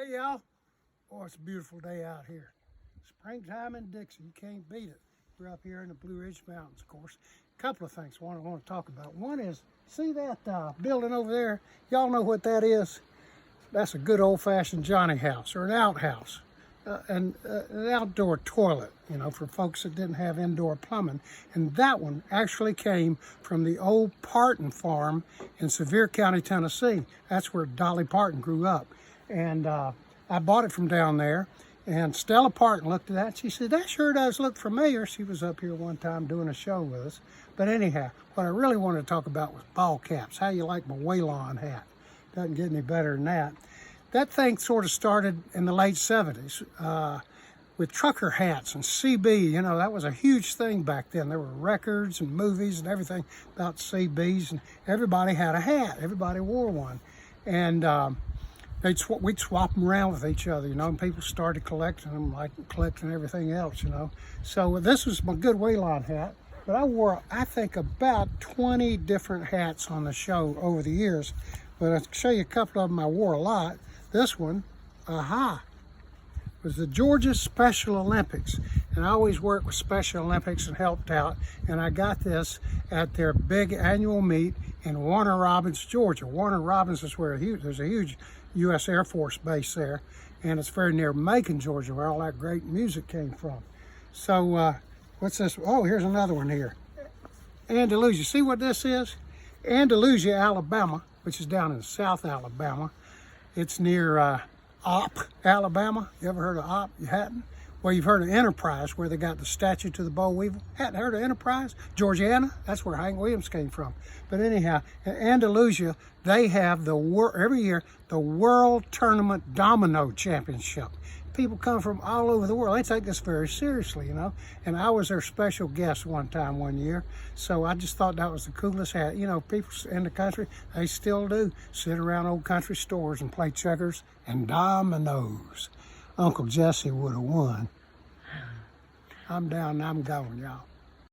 Hey y'all, boy, it's a beautiful day out here. Springtime in Dixie, you can't beat it. We're up here in the Blue Ridge Mountains, of course. A couple of things I want to talk about. One is, see that building over there? Y'all know what that is? That's a good old-fashioned Johnny house, or an outhouse. An outdoor toilet, you know, for folks that didn't have indoor plumbing. And that one actually came from the old Parton farm in Sevier County, Tennessee. That's where Dolly Parton grew up. And I bought it from down there. And Stella Parton looked at that and she said, that sure does look familiar. She was up here one time doing a show with us. But anyhow, what I really wanted to talk about was ball caps. How you like my Waylon hat? Doesn't get any better than that. That thing sort of started in the late 70s with trucker hats and CB. You know, that was a huge thing back then. There were records and movies and everything about CBs, and everybody had a hat. Everybody wore one. And we'd swap them around with each other, you know, and people started collecting them like collecting everything else, you know. So this was my good Waylon hat. But I wore, I think, about 20 different hats on the show over the years. But I'll show you a couple of them I wore a lot. This one, was the Georgia Special Olympics. And I always worked with Special Olympics and helped out. And I got this at their big annual meet in Warner Robins, Georgia. Warner Robins is where there's a huge U.S. Air Force base there. And it's very near Macon, Georgia, where all that great music came from. So what's this? Oh, here's another one here. Andalusia. See what this is? Andalusia, Alabama, which is down in South Alabama. It's near Opp, Alabama. You ever heard of Opp? You hadn't? Well, you've heard of Enterprise, where they got the statue to the boll weevil. Hadn't heard of Enterprise? Georgiana, that's where Hank Williams came from. But anyhow, in Andalusia, they have every year the World Tournament Domino Championship. People come from all over the world. They take this very seriously, you know. And I was their special guest one year. So I just thought that was the coolest hat. You know, people in the country, they still do sit around old country stores and play checkers and dominoes. Uncle Jesse would have won. I'm down and I'm going, y'all.